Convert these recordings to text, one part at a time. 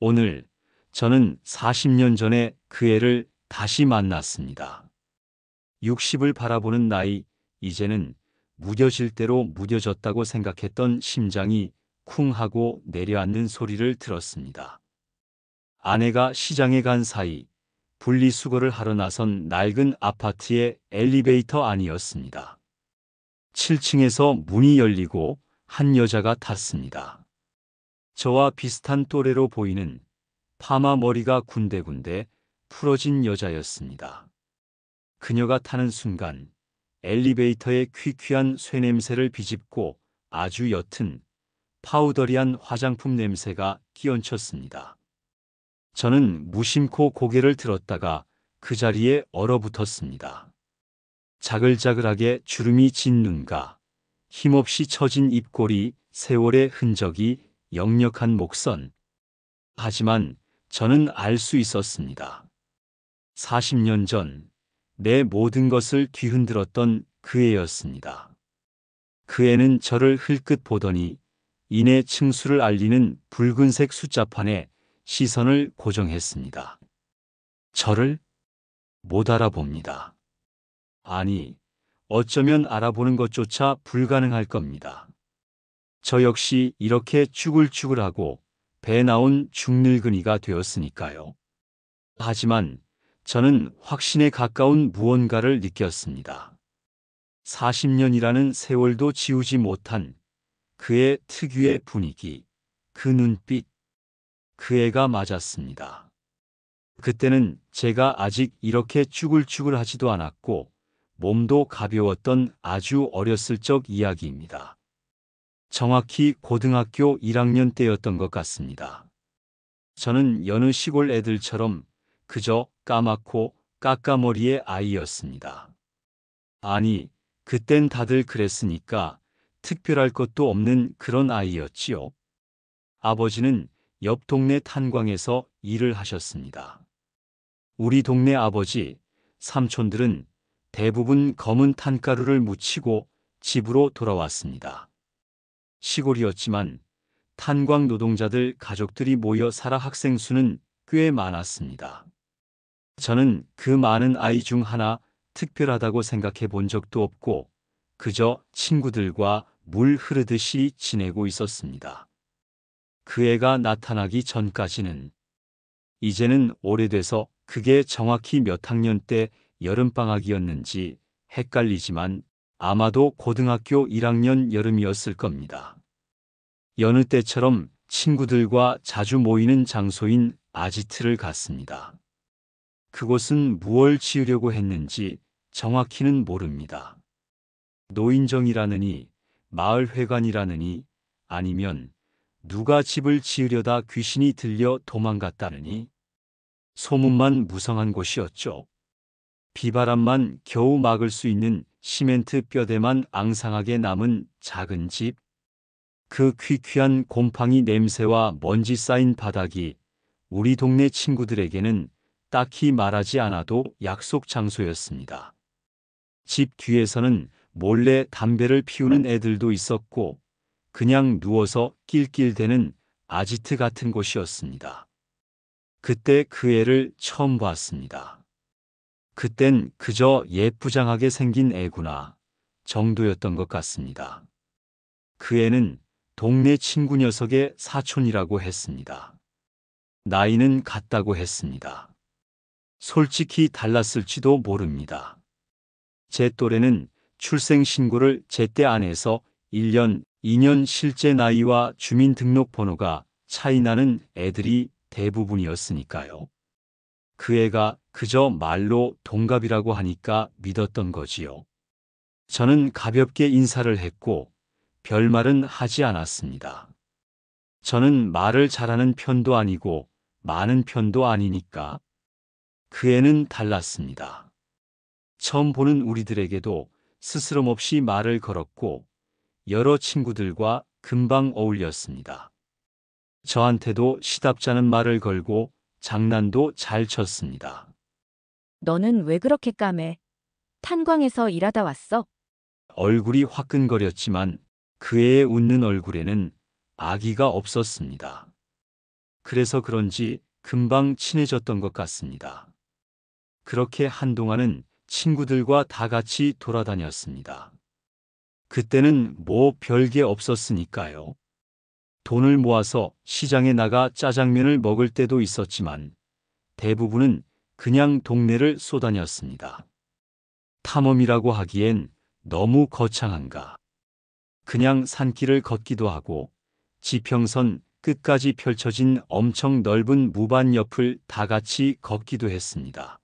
오늘 저는 40년 전에 그 애를 다시 만났습니다. 60을 바라보는 나이, 이제는 무뎌질 대로 무뎌졌다고 생각했던 심장이 쿵 하고 내려앉는 소리를 들었습니다. 아내가 시장에 간 사이 분리수거를 하러 나선 낡은 아파트의 엘리베이터 안이었습니다. 7층에서 문이 열리고 한 여자가 탔습니다. 저와 비슷한 또래로 보이는 파마 머리가 군데군데 풀어진 여자였습니다. 그녀가 타는 순간 엘리베이터의 퀴퀴한 쇠냄새를 비집고 아주 옅은 파우더리한 화장품 냄새가 끼얹혔습니다. 저는 무심코 고개를 들었다가 그 자리에 얼어붙었습니다. 자글자글하게 주름이 진 눈가, 힘없이 처진 입꼬리, 세월의 흔적이 역력한 목선. 하지만 저는 알 수 있었습니다. 40년 전 내 모든 것을 뒤흔들었던 그 애였습니다. 그 애는 저를 흘끗 보더니 이내 층수를 알리는 붉은색 숫자판에 시선을 고정했습니다. 저를 못 알아봅니다. 아니, 어쩌면 알아보는 것조차 불가능할 겁니다. 저 역시 이렇게 쭈글쭈글하고 배 나온 중늙은이가 되었으니까요. 하지만 저는 확신에 가까운 무언가를 느꼈습니다. 40년이라는 세월도 지우지 못한 그의 특유의 분위기, 그 눈빛, 그 애가 맞았습니다. 그때는 제가 아직 이렇게 쭈글쭈글하지도 않았고 몸도 가벼웠던 아주 어렸을 적 이야기입니다. 정확히 고등학교 1학년 때였던 것 같습니다. 저는 여느 시골 애들처럼 그저 까맣고 까까머리의 아이였습니다. 아니, 그땐 다들 그랬으니까 특별할 것도 없는 그런 아이였지요. 아버지는 옆 동네 탄광에서 일을 하셨습니다. 우리 동네 아버지, 삼촌들은 대부분 검은 탄가루를 묻히고 집으로 돌아왔습니다. 시골이었지만 탄광 노동자들 가족들이 모여 살아 학생 수는 꽤 많았습니다. 저는 그 많은 아이 중 하나 특별하다고 생각해 본 적도 없고 그저 친구들과 물 흐르듯이 지내고 있었습니다. 그 애가 나타나기 전까지는 이제는 오래돼서 그게 정확히 몇 학년 때 여름방학이었는지 헷갈리지만 아마도 고등학교 1학년 여름이었을 겁니다. 여느 때처럼 친구들과 자주 모이는 장소인 아지트를 갔습니다. 그곳은 무얼 지으려고 했는지 정확히는 모릅니다. 노인정이라느니 마을회관이라느니 아니면 누가 집을 지으려다 귀신이 들려 도망갔다느니 소문만 무성한 곳이었죠. 비바람만 겨우 막을 수 있는 시멘트 뼈대만 앙상하게 남은 작은 집. 그 퀴퀴한 곰팡이 냄새와 먼지 쌓인 바닥이 우리 동네 친구들에게는 딱히 말하지 않아도 약속 장소였습니다. 집 뒤에서는 몰래 담배를 피우는 애들도 있었고 그냥 누워서 낄낄대는 아지트 같은 곳이었습니다. 그때 그 애를 처음 봤습니다. 그땐 그저 예쁘장하게 생긴 애구나 정도였던 것 같습니다. 그 애는 동네 친구 녀석의 사촌이라고 했습니다. 나이는 같다고 했습니다. 솔직히 달랐을지도 모릅니다. 제 또래는 출생신고를 제때 안 해서 1년, 2년 실제 나이와 주민등록번호가 차이 나는 애들이 대부분이었으니까요. 그 애가 그저 말로 동갑이라고 하니까 믿었던 거지요. 저는 가볍게 인사를 했고 별말은 하지 않았습니다. 저는 말을 잘하는 편도 아니고 많은 편도 아니니까. 그 애는 달랐습니다. 처음 보는 우리들에게도 스스럼 없이 말을 걸었고 여러 친구들과 금방 어울렸습니다. 저한테도 시답잖은 말을 걸고 장난도 잘 쳤습니다. 너는 왜 그렇게 까매? 탄광에서 일하다 왔어? 얼굴이 화끈거렸지만 그 애의 웃는 얼굴에는 아기가 없었습니다. 그래서 그런지 금방 친해졌던 것 같습니다. 그렇게 한동안은 친구들과 다 같이 돌아다녔습니다. 그때는 뭐 별게 없었으니까요. 돈을 모아서 시장에 나가 짜장면을 먹을 때도 있었지만 대부분은 그냥 동네를 쏘다녔습니다. 탐험이라고 하기엔 너무 거창한가. 그냥 산길을 걷기도 하고 지평선 끝까지 펼쳐진 엄청 넓은 무반 옆을 다 같이 걷기도 했습니다.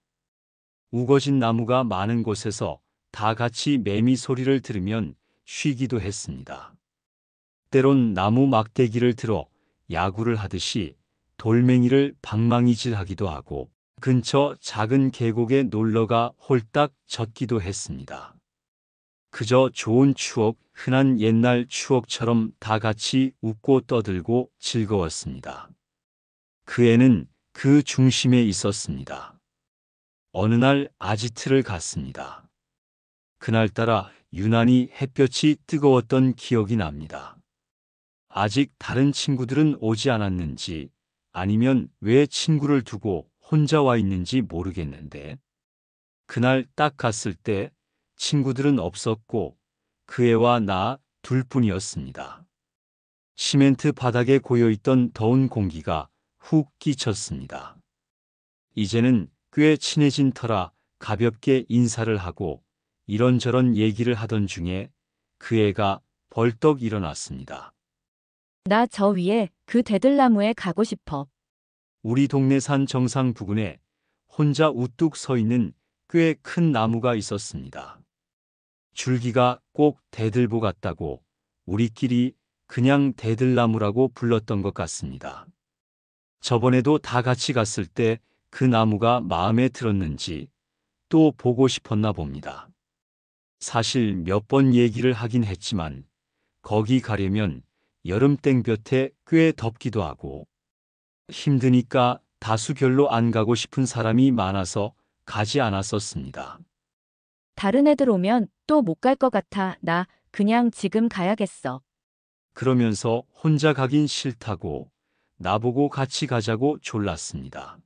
우거진 나무가 많은 곳에서 다 같이 매미 소리를 들으면 쉬기도 했습니다. 때론 나무 막대기를 들어 야구를 하듯이 돌멩이를 방망이질하기도 하고 근처 작은 계곡에 놀러가 홀딱 젖기도 했습니다. 그저 좋은 추억, 흔한 옛날 추억처럼 다 같이 웃고 떠들고 즐거웠습니다. 그 애는 그 중심에 있었습니다. 어느 날 아지트를 갔습니다. 그날따라 유난히 햇볕이 뜨거웠던 기억이 납니다. 아직 다른 친구들은 오지 않았는지 아니면 왜 친구를 두고 혼자 와 있는지 모르겠는데 그날 딱 갔을 때 친구들은 없었고 그 애와 나 둘뿐이었습니다. 시멘트 바닥에 고여있던 더운 공기가 훅 끼쳤습니다. 이제는 꽤 친해진 터라 가볍게 인사를 하고 이런저런 얘기를 하던 중에 그 애가 벌떡 일어났습니다. 나 저 위에 그 대들나무에 가고 싶어. 우리 동네 산 정상 부근에 혼자 우뚝 서 있는 꽤 큰 나무가 있었습니다. 줄기가 꼭 대들보 같다고 우리끼리 그냥 대들나무라고 불렀던 것 같습니다. 저번에도 다 같이 갔을 때 그 나무가 마음에 들었는지 또 보고 싶었나 봅니다. 사실 몇 번 얘기를 하긴 했지만 거기 가려면 여름 땡볕에 꽤 덥기도 하고 힘드니까 다수 결로 안 가고 싶은 사람이 많아서 가지 않았었습니다. 다른 애들 오면 또 못 갈 것 같아. 나 그냥 지금 가야겠어. 그러면서 혼자 가긴 싫다고 나보고 같이 가자고 졸랐습니다.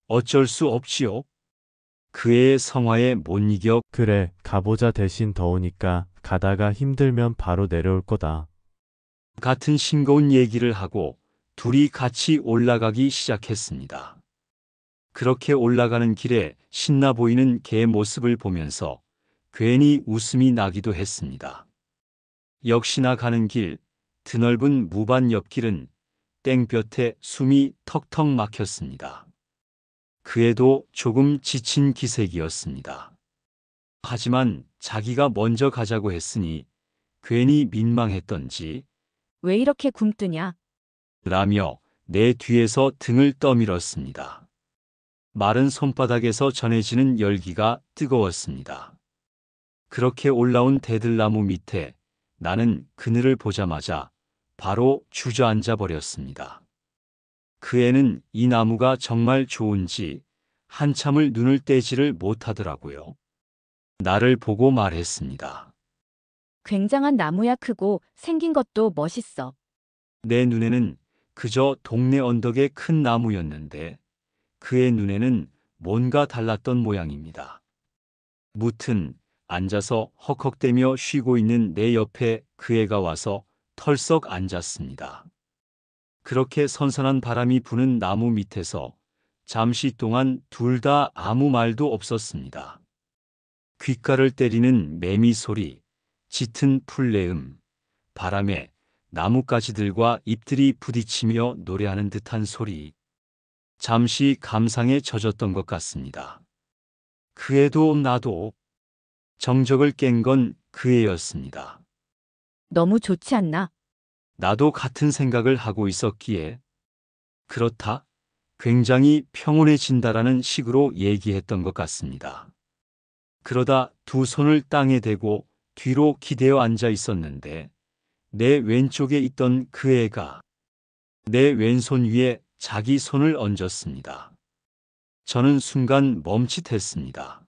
어쩔 수 없지요. 그 애의 성화에 못 이겨 그래, 가보자. 대신 더우니까 가다가 힘들면 바로 내려올 거다. 같은 싱거운 얘기를 하고 둘이 같이 올라가기 시작했습니다. 그렇게 올라가는 길에 신나 보이는 개 모습을 보면서 괜히 웃음이 나기도 했습니다. 역시나 가는 길, 드넓은 무반 옆길은 땡볕에 숨이 턱턱 막혔습니다. 그 애도 조금 지친 기색이었습니다. 하지만 자기가 먼저 가자고 했으니 괜히 민망했던지 왜 이렇게 굼뜨냐? 라며 내 뒤에서 등을 떠밀었습니다. 마른 손바닥에서 전해지는 열기가 뜨거웠습니다. 그렇게 올라온 대들나무 밑에 나는 그늘을 보자마자 바로 주저앉아 버렸습니다. 그 애는 이 나무가 정말 좋은지 한참을 눈을 떼지를 못하더라고요. 나를 보고 말했습니다. 굉장한 나무야. 크고 생긴 것도 멋있어. 내 눈에는 그저 동네 언덕의 큰 나무였는데 그의 눈에는 뭔가 달랐던 모양입니다. 무튼 앉아서 헉헉대며 쉬고 있는 내 옆에 그 애가 와서 털썩 앉았습니다. 그렇게 선선한 바람이 부는 나무 밑에서 잠시 동안 둘 다 아무 말도 없었습니다. 귓가를 때리는 매미 소리, 짙은 풀내음, 바람에 나뭇가지들과 잎들이 부딪히며 노래하는 듯한 소리. 잠시 감상에 젖었던 것 같습니다. 그 애도 나도 정적을 깬 건 그 애였습니다. 너무 좋지 않나? 나도 같은 생각을 하고 있었기에 그렇다, 굉장히 평온해진다라는 식으로 얘기했던 것 같습니다. 그러다 두 손을 땅에 대고 뒤로 기대어 앉아 있었는데 내 왼쪽에 있던 그 애가 내 왼손 위에 자기 손을 얹었습니다. 저는 순간 멈칫했습니다.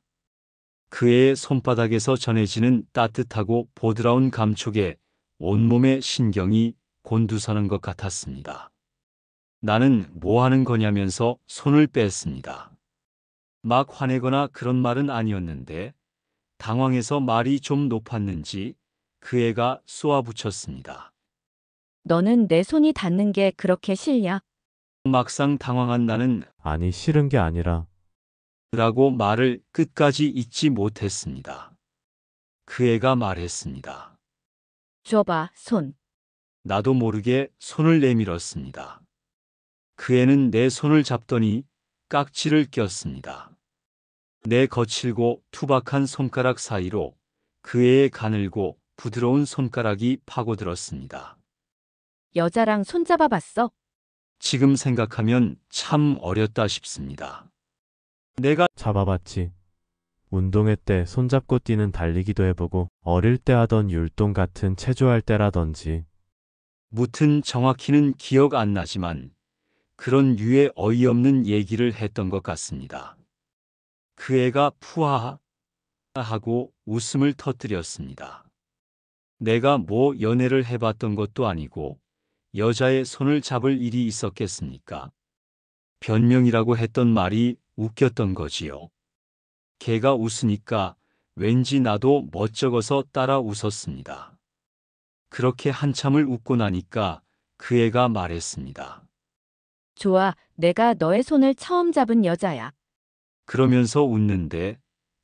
그 애의 손바닥에서 전해지는 따뜻하고 보드라운 감촉에 온몸의 신경이 곤두서는 것 같았습니다. 나는 뭐 하는 거냐면서 손을 뺐습니다. 막 화내거나 그런 말은 아니었는데 당황해서 말이 좀 높았는지 그 애가 쏘아붙였습니다. 너는 내 손이 닿는 게 그렇게 싫냐? 막상 당황한 나는 아니, 싫은 게 아니라 라고 말을 끝까지 잊지 못했습니다. 그 애가 말했습니다. 줘봐, 손. 나도 모르게 손을 내밀었습니다. 그 애는 내 손을 잡더니 깍지를 꼈습니다. 내 거칠고 투박한 손가락 사이로 그 애의 가늘고 부드러운 손가락이 파고들었습니다. 여자랑 손잡아 봤어? 지금 생각하면 참 어렸다 싶습니다. 내가 잡아봤지. 운동회 때 손잡고 뛰는 달리기도 해보고 어릴 때 하던 율동 같은 체조할 때라든지. 무튼 정확히는 기억 안 나지만 그런 류의 어이없는 얘기를 했던 것 같습니다. 그 애가 푸하 하고 웃음을 터뜨렸습니다. 내가 뭐 연애를 해봤던 것도 아니고 여자의 손을 잡을 일이 있었겠습니까? 변명이라고 했던 말이 웃겼던 거지요. 걔가 웃으니까 왠지 나도 멋쩍어서 따라 웃었습니다. 그렇게 한참을 웃고 나니까 그 애가 말했습니다. 좋아, 내가 너의 손을 처음 잡은 여자야. 그러면서 웃는데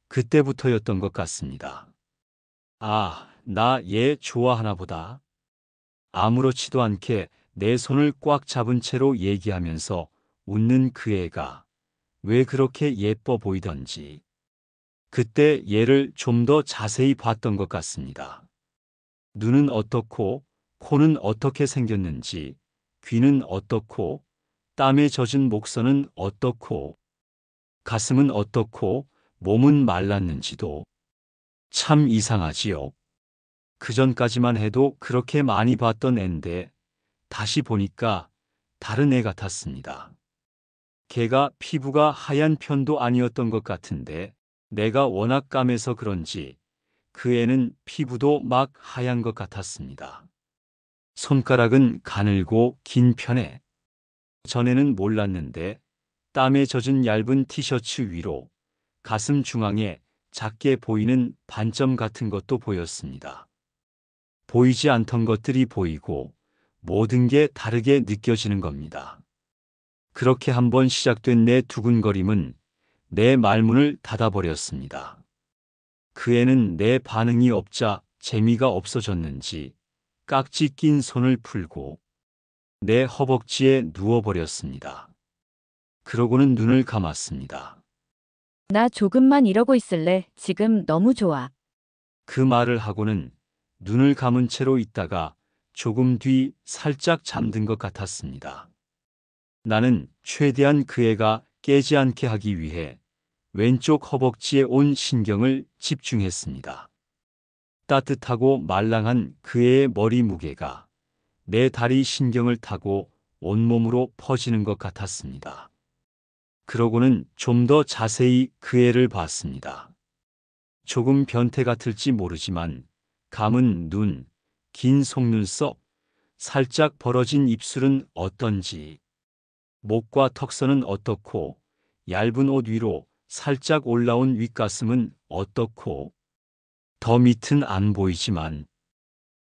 그때부터였던 것 같습니다. 아, 나 얘 좋아하나 보다. 아무렇지도 않게 내 손을 꽉 잡은 채로 얘기하면서 웃는 그 애가 왜 그렇게 예뻐 보이던지 그때 얘를 좀 더 자세히 봤던 것 같습니다. 눈은 어떻고 코는 어떻게 생겼는지 귀는 어떻고 땀에 젖은 목선은 어떻고 가슴은 어떻고 몸은 말랐는지도 참 이상하지요. 그전까지만 해도 그렇게 많이 봤던 앤데 다시 보니까 다른 애 같았습니다. 걔가 피부가 하얀 편도 아니었던 것 같은데 내가 워낙 까매서 그런지 그 애는 피부도 막 하얀 것 같았습니다. 손가락은 가늘고 긴 편에 전에는 몰랐는데 땀에 젖은 얇은 티셔츠 위로 가슴 중앙에 작게 보이는 반점 같은 것도 보였습니다. 보이지 않던 것들이 보이고 모든 게 다르게 느껴지는 겁니다. 그렇게 한번 시작된 내 두근거림은 내 말문을 닫아버렸습니다. 그 애는 내 반응이 없자 재미가 없어졌는지 깍지 낀 손을 풀고 내 허벅지에 누워버렸습니다. 그러고는 눈을 감았습니다. 나 조금만 이러고 있을래. 지금 너무 좋아. 그 말을 하고는 눈을 감은 채로 있다가 조금 뒤 살짝 잠든 것 같았습니다. 나는 최대한 그 애가 깨지 않게 하기 위해 왼쪽 허벅지에 온 신경을 집중했습니다. 따뜻하고 말랑한 그 애의 머리 무게가 내 다리 신경을 타고 온몸으로 퍼지는 것 같았습니다. 그러고는 좀 더 자세히 그 애를 봤습니다. 조금 변태 같을지 모르지만 감은 눈, 긴 속눈썹, 살짝 벌어진 입술은 어떤지, 목과 턱선은 어떻고, 얇은 옷 위로 살짝 올라온 윗가슴은 어떻고, 더 밑은 안 보이지만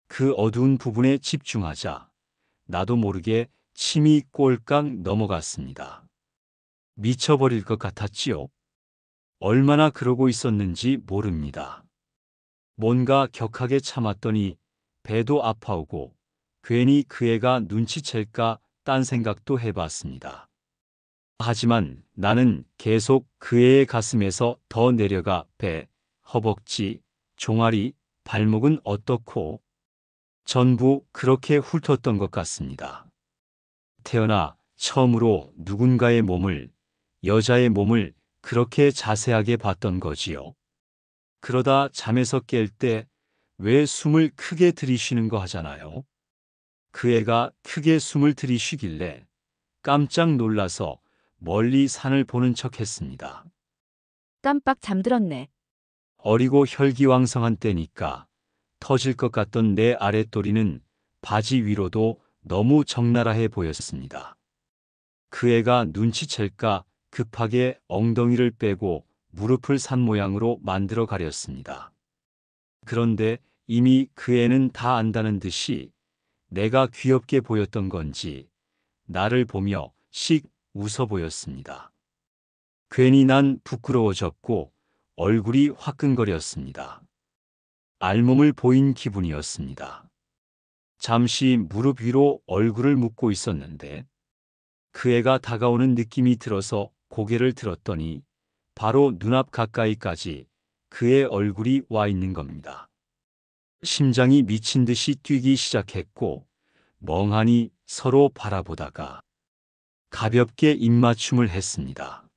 그 어두운 부분에 집중하자 나도 모르게 침이 꼴깍 넘어갔습니다. 미쳐버릴 것 같았지요. 얼마나 그러고 있었는지 모릅니다. 뭔가 격하게 참았더니 배도 아파오고 괜히 그 애가 눈치챌까 딴 생각도 해봤습니다. 하지만 나는 계속 그 애의 가슴에서 더 내려가 배, 허벅지, 종아리, 발목은 어떻고 전부 그렇게 훑었던 것 같습니다. 태어나 처음으로 누군가의 몸을, 여자의 몸을 그렇게 자세하게 봤던 거지요. 그러다 잠에서 깰 때 왜 숨을 크게 들이쉬는 거 하잖아요. 그 애가 크게 숨을 들이쉬길래 깜짝 놀라서 멀리 산을 보는 척 했습니다. 깜빡 잠들었네. 어리고 혈기왕성한 때니까 터질 것 같던 내 아랫도리는 바지 위로도 너무 적나라해 보였습니다. 그 애가 눈치챌까 급하게 엉덩이를 빼고 무릎을 산 모양으로 만들어 가렸습니다. 그런데 이미 그 애는 다 안다는 듯이 내가 귀엽게 보였던 건지 나를 보며 씩 웃어 보였습니다. 괜히 난 부끄러워졌고 얼굴이 화끈거렸습니다. 알몸을 보인 기분이었습니다. 잠시 무릎 위로 얼굴을 묻고 있었는데 그 애가 다가오는 느낌이 들어서 고개를 들었더니 바로 눈앞 가까이까지 그의 얼굴이 와 있는 겁니다. 심장이 미친 듯이 뛰기 시작했고 멍하니 서로 바라보다가 가볍게 입맞춤을 했습니다.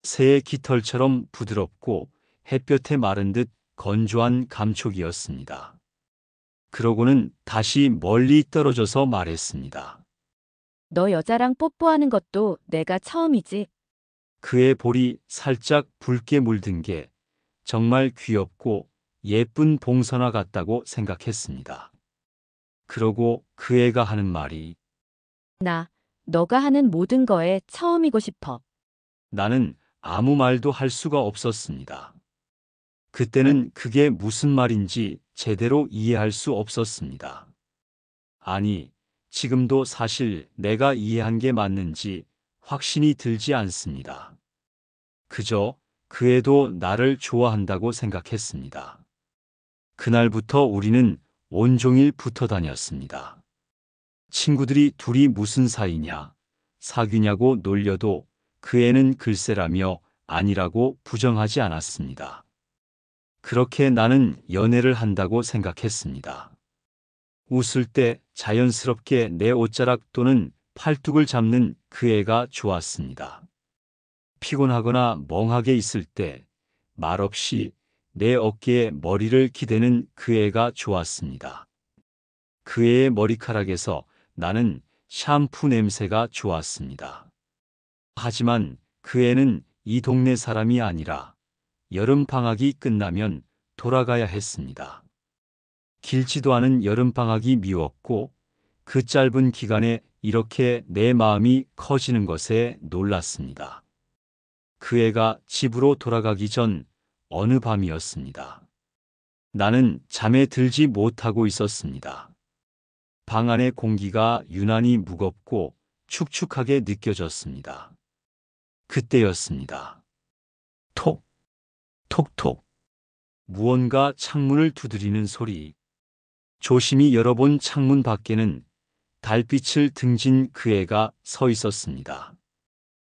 새의 깃털처럼 부드럽고 햇볕에 마른 듯 건조한 감촉이었습니다. 그러고는 다시 멀리 떨어져서 말했습니다. 너 여자랑 뽀뽀하는 것도 내가 처음이지. 그의 볼이 살짝 붉게 물든 게 정말 귀엽고 예쁜 봉선화 같다고 생각했습니다. 그러고 그 애가 하는 말이 나, 너가 하는 모든 거에 처음이고 싶어. 나는 아무 말도 할 수가 없었습니다. 그때는 그게 무슨 말인지 제대로 이해할 수 없었습니다. 아니, 지금도 사실 내가 이해한 게 맞는지 확신이 들지 않습니다. 그저 그 애도 나를 좋아한다고 생각했습니다. 그날부터 우리는 온종일 붙어 다녔습니다. 친구들이 둘이 무슨 사이냐, 사귀냐고 놀려도 그 애는 글쎄라며 아니라고 부정하지 않았습니다. 그렇게 나는 연애를 한다고 생각했습니다. 웃을 때 자연스럽게 내 옷자락 또는 팔뚝을 잡는 그 애가 좋았습니다. 피곤하거나 멍하게 있을 때 말없이 내 어깨에 머리를 기대는 그 애가 좋았습니다. 그 애의 머리카락에서 나는 샴푸 냄새가 좋았습니다. 하지만 그 애는 이 동네 사람이 아니라 여름방학이 끝나면 돌아가야 했습니다. 길지도 않은 여름방학이 미웠고 그 짧은 기간에 이렇게 내 마음이 커지는 것에 놀랐습니다. 그 애가 집으로 돌아가기 전 어느 밤이었습니다. 나는 잠에 들지 못하고 있었습니다. 방 안의 공기가 유난히 무겁고 축축하게 느껴졌습니다. 그때였습니다. 톡, 톡톡. 무언가 창문을 두드리는 소리. 조심히 열어본 창문 밖에는 달빛을 등진 그 애가 서 있었습니다.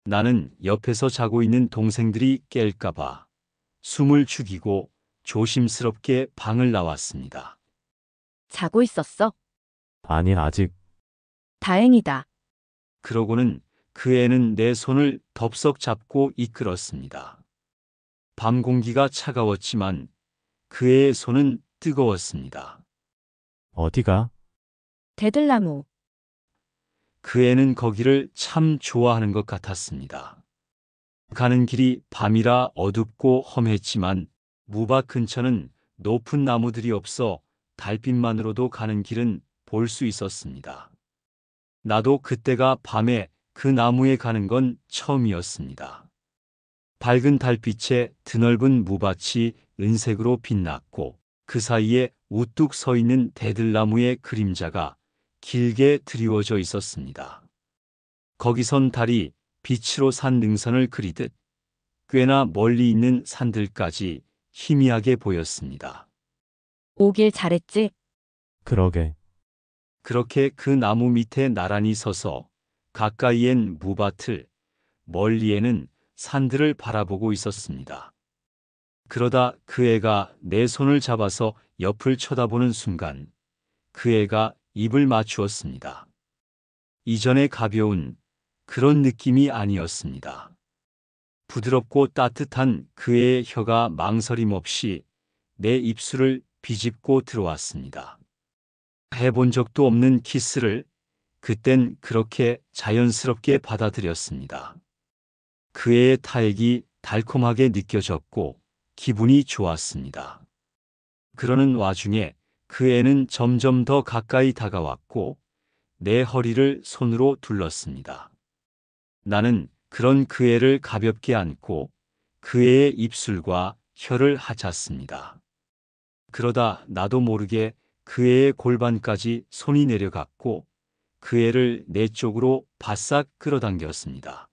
나는 옆에서 자고 있는 동생들이 깰까봐 숨을 죽이고 조심스럽게 방을 나왔습니다. 자고 있었어? 아니, 아직. 다행이다. 그러고는 그 애는 내 손을 덥석 잡고 이끌었습니다. 밤 공기가 차가웠지만 그 애의 손은 뜨거웠습니다. 어디가? 대들나무. 그 애는 거기를 참 좋아하는 것 같았습니다. 가는 길이 밤이라 어둡고 험했지만 무밭 근처는 높은 나무들이 없어 달빛만으로도 가는 길은 볼 수 있었습니다. 나도 그때가 밤에 그 나무에 가는 건 처음이었습니다. 밝은 달빛에 드넓은 무밭이 은색으로 빛났고 그 사이에 우뚝 서 있는 대들나무의 그림자가 길게 드리워져 있었습니다. 거기선 달이 빛으로 산 능선을 그리듯 꽤나 멀리 있는 산들까지 희미하게 보였습니다. 오길 잘했지? 그러게. 그렇게 그 나무 밑에 나란히 서서 가까이엔 무밭을, 멀리에는 산들을 바라보고 있었습니다. 그러다 그 애가 내 손을 잡아서 옆을 쳐다보는 순간 그 애가 입을 맞추었습니다. 이전에 가벼운 그런 느낌이 아니었습니다. 부드럽고 따뜻한 그 애의 혀가 망설임 없이 내 입술을 비집고 들어왔습니다. 해본 적도 없는 키스를 그땐 그렇게 자연스럽게 받아들였습니다. 그 애의 타액이 달콤하게 느껴졌고 기분이 좋았습니다. 그러는 와중에 그 애는 점점 더 가까이 다가왔고 내 허리를 손으로 둘렀습니다. 나는 그런 그 애를 가볍게 안고 그 애의 입술과 혀를 하찼습니다. 그러다 나도 모르게 그 애의 골반까지 손이 내려갔고 그 애를 내 쪽으로 바싹 끌어당겼습니다.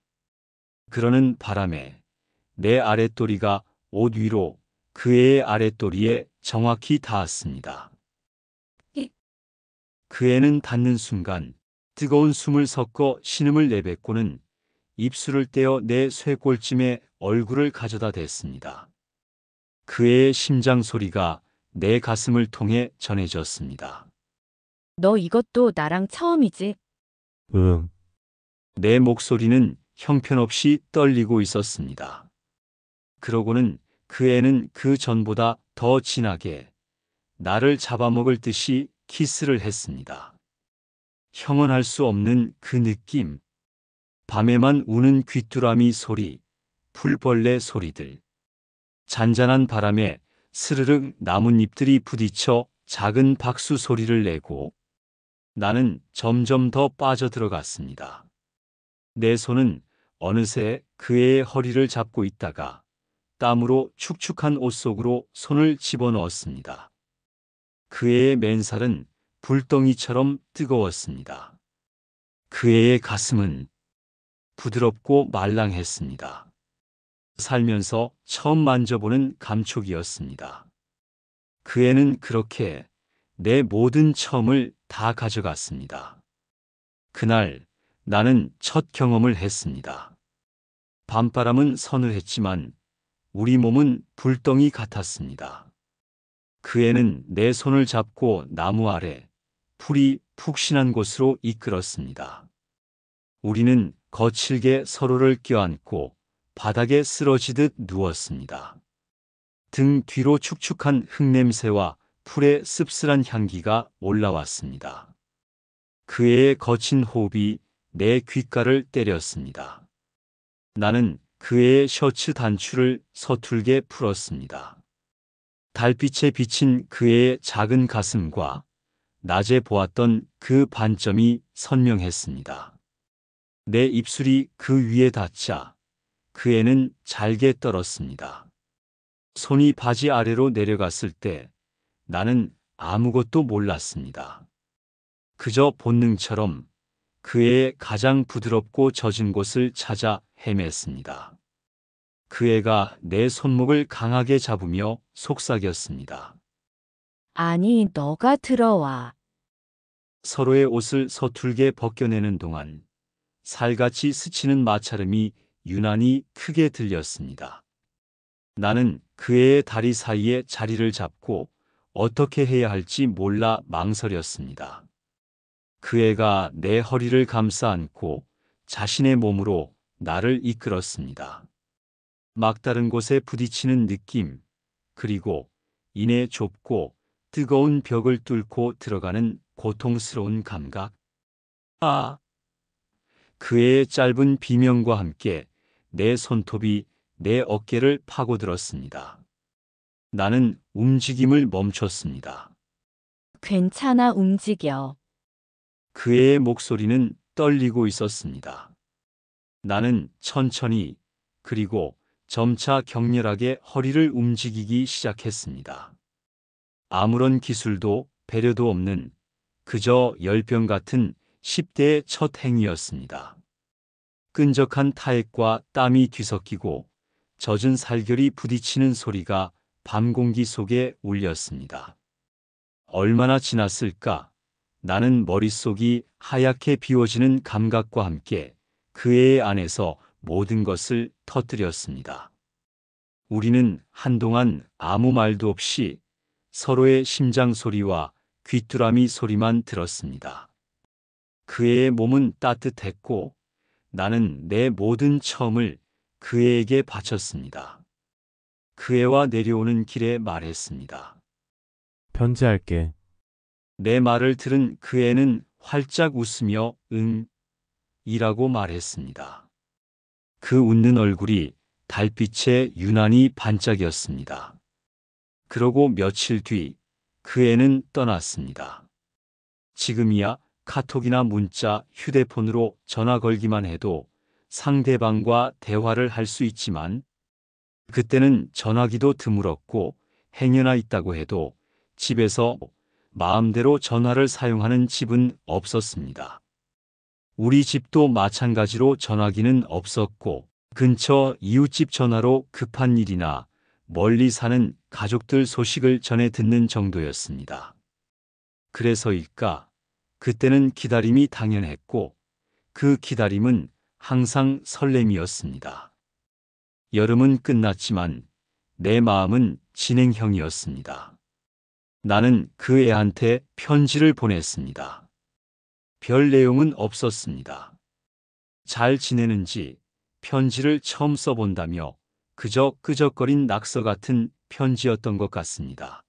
그러는 바람에 내 아랫도리가 옷 위로 그 애의 아랫도리에 정확히 닿았습니다. 그 애는 닿는 순간 뜨거운 숨을 섞어 신음을 내뱉고는 입술을 떼어 내 쇄골쯤에 얼굴을 가져다 댔습니다. 그 애의 심장 소리가 내 가슴을 통해 전해졌습니다. 너 이것도 나랑 처음이지? 응. 내 목소리는 형편없이 떨리고 있었습니다. 그러고는 그 애는 그 전보다 더 진하게 나를 잡아먹을 듯이 키스를 했습니다. 형언할 수 없는 그 느낌, 밤에만 우는 귀뚜라미 소리, 풀벌레 소리들, 잔잔한 바람에 스르륵 나뭇잎들이 부딪혀 작은 박수 소리를 내고 나는 점점 더 빠져들어갔습니다. 내 손은 어느새 그 애의 허리를 잡고 있다가 땀으로 축축한 옷 속으로 손을 집어넣었습니다. 그 애의 맨살은 불덩이처럼 뜨거웠습니다. 그 애의 가슴은 부드럽고 말랑했습니다. 살면서 처음 만져보는 감촉이었습니다. 그 애는 그렇게 내 모든 처음을 다 가져갔습니다. 그날 나는 첫 경험을 했습니다. 밤바람은 서늘했지만 우리 몸은 불덩이 같았습니다. 그 애는 내 손을 잡고 나무 아래 풀이 푹신한 곳으로 이끌었습니다. 우리는 거칠게 서로를 껴안고 바닥에 쓰러지듯 누웠습니다. 등 뒤로 축축한 흙냄새와 풀의 씁쓸한 향기가 올라왔습니다. 그 애의 거친 호흡이 내 귓가를 때렸습니다. 나는 그 애의 셔츠 단추를 서툴게 풀었습니다. 달빛에 비친 그 애의 작은 가슴과 낮에 보았던 그 반점이 선명했습니다. 내 입술이 그 위에 닿자 그 애는 잘게 떨었습니다. 손이 바지 아래로 내려갔을 때 나는 아무것도 몰랐습니다. 그저 본능처럼 그 애의 가장 부드럽고 젖은 곳을 찾아 헤맸습니다. 그 애가 내 손목을 강하게 잡으며 속삭였습니다. 아니, 너가 들어와. 서로의 옷을 서툴게 벗겨내는 동안 살같이 스치는 마찰음이 유난히 크게 들렸습니다. 나는 그 애의 다리 사이에 자리를 잡고 어떻게 해야 할지 몰라 망설였습니다. 그 애가 내 허리를 감싸 안고 자신의 몸으로 나를 이끌었습니다. 막다른 곳에 부딪히는 느낌, 그리고 이내 좁고 뜨거운 벽을 뚫고 들어가는 고통스러운 감각. 그 애의 짧은 비명과 함께 내 손톱이 내 어깨를 파고들었습니다. 나는 움직임을 멈췄습니다. 괜찮아, 움직여. 그 애의 목소리는 떨리고 있었습니다. 나는 천천히 그리고 점차 격렬하게 허리를 움직이기 시작했습니다. 아무런 기술도 배려도 없는 그저 열병 같은 10대의 첫 행위였습니다. 끈적한 타액과 땀이 뒤섞이고 젖은 살결이 부딪히는 소리가 밤 공기 속에 울렸습니다. 얼마나 지났을까? 나는 머릿속이 하얗게 비워지는 감각과 함께 그 애의 안에서 모든 것을 터뜨렸습니다. 우리는 한동안 아무 말도 없이 서로의 심장 소리와 귀뚜라미 소리만 들었습니다. 그 애의 몸은 따뜻했고 나는 내 모든 처음을 그 애에게 바쳤습니다. 그 애와 내려오는 길에 말했습니다. 편지할게. 내 말을 들은 그 애는 활짝 웃으며 응, 이라고 말했습니다. 그 웃는 얼굴이 달빛에 유난히 반짝였습니다. 그러고 며칠 뒤 그 애는 떠났습니다. 지금이야 카톡이나 문자, 휴대폰으로 전화 걸기만 해도 상대방과 대화를 할 수 있지만 그때는 전화기도 드물었고 행여나 있다고 해도 집에서 마음대로 전화를 사용하는 집은 없었습니다. 우리 집도 마찬가지로 전화기는 없었고 근처 이웃집 전화로 급한 일이나 멀리 사는 가족들 소식을 전해 듣는 정도였습니다. 그래서일까 그때는 기다림이 당연했고 그 기다림은 항상 설렘이었습니다. 여름은 끝났지만 내 마음은 진행형이었습니다. 나는 그 애한테 편지를 보냈습니다. 별 내용은 없었습니다. 잘 지내는지 편지를 처음 써본다며 그저 끄적거린 낙서 같은 편지였던 것 같습니다.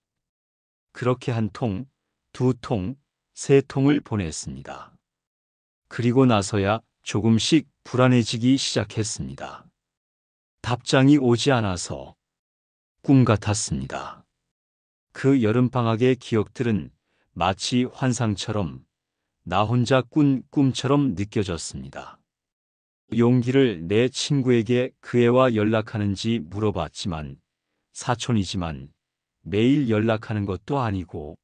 그렇게 한 통, 두 통, 세 통을 보냈습니다. 그리고 나서야 조금씩 불안해지기 시작했습니다. 답장이 오지 않아서 꿈 같았습니다. 그 여름방학의 기억들은 마치 환상처럼 나 혼자 꾼 꿈처럼 느껴졌습니다. 용기를 내 친구에게 그 애와 연락하는지 물어봤지만 사촌이지만 매일 연락하는 것도 아니고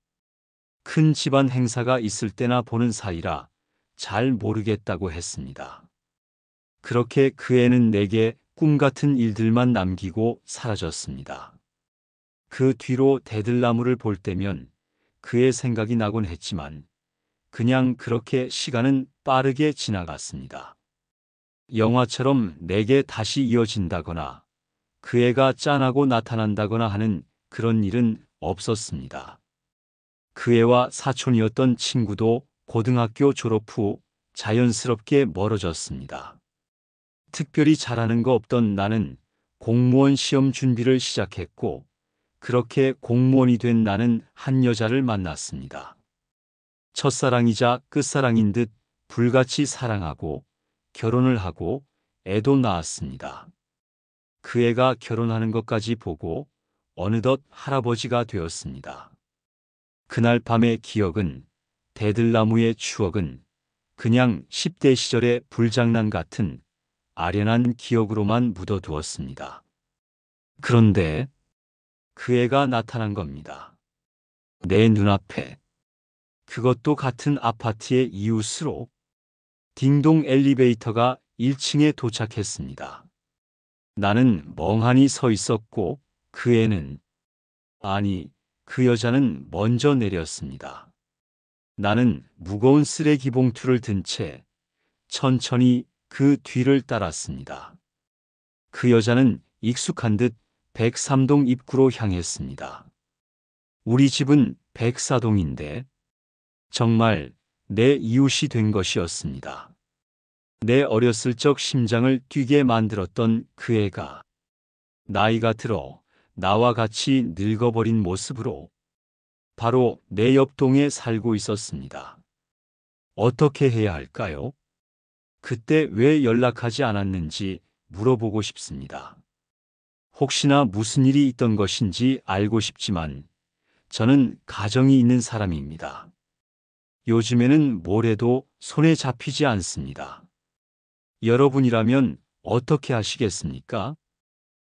큰 집안 행사가 있을 때나 보는 사이라 잘 모르겠다고 했습니다. 그렇게 그 애는 내게 꿈 같은 일들만 남기고 사라졌습니다. 그 뒤로 대들나무를 볼 때면 그의 생각이 나곤 했지만 그냥 그렇게 시간은 빠르게 지나갔습니다. 영화처럼 내게 다시 이어진다거나 그 애가 짠하고 나타난다거나 하는 그런 일은 없었습니다. 그 애와 사촌이었던 친구도 고등학교 졸업 후 자연스럽게 멀어졌습니다. 특별히 잘하는 거 없던 나는 공무원 시험 준비를 시작했고 그렇게 공무원이 된 나는 한 여자를 만났습니다. 첫사랑이자 끝사랑인 듯 불같이 사랑하고 결혼을 하고 애도 낳았습니다. 그 애가 결혼하는 것까지 보고 어느덧 할아버지가 되었습니다. 그날 밤의 기억은 대들나무의 추억은 그냥 10대 시절의 불장난 같은 아련한 기억으로만 묻어두었습니다. 그런데 그 애가 나타난 겁니다. 내 눈앞에. 그것도 같은 아파트의 이웃으로. 딩동 엘리베이터가 1층에 도착했습니다. 나는 멍하니 서 있었고 그 애는, 아니, 그 여자는 먼저 내렸습니다. 나는 무거운 쓰레기 봉투를 든 채 천천히 그 뒤를 따랐습니다. 그 여자는 익숙한 듯 103동 입구로 향했습니다. 우리 집은 104동인데 정말 내 이웃이 된 것이었습니다. 내 어렸을 적 심장을 뛰게 만들었던 그 애가 나이가 들어 나와 같이 늙어버린 모습으로 바로 내 옆동에 살고 있었습니다. 어떻게 해야 할까요? 그때 왜 연락하지 않았는지 물어보고 싶습니다. 혹시나 무슨 일이 있던 것인지 알고 싶지만 저는 가정이 있는 사람입니다. 요즘에는 뭘 해도 손에 잡히지 않습니다. 여러분이라면 어떻게 하시겠습니까?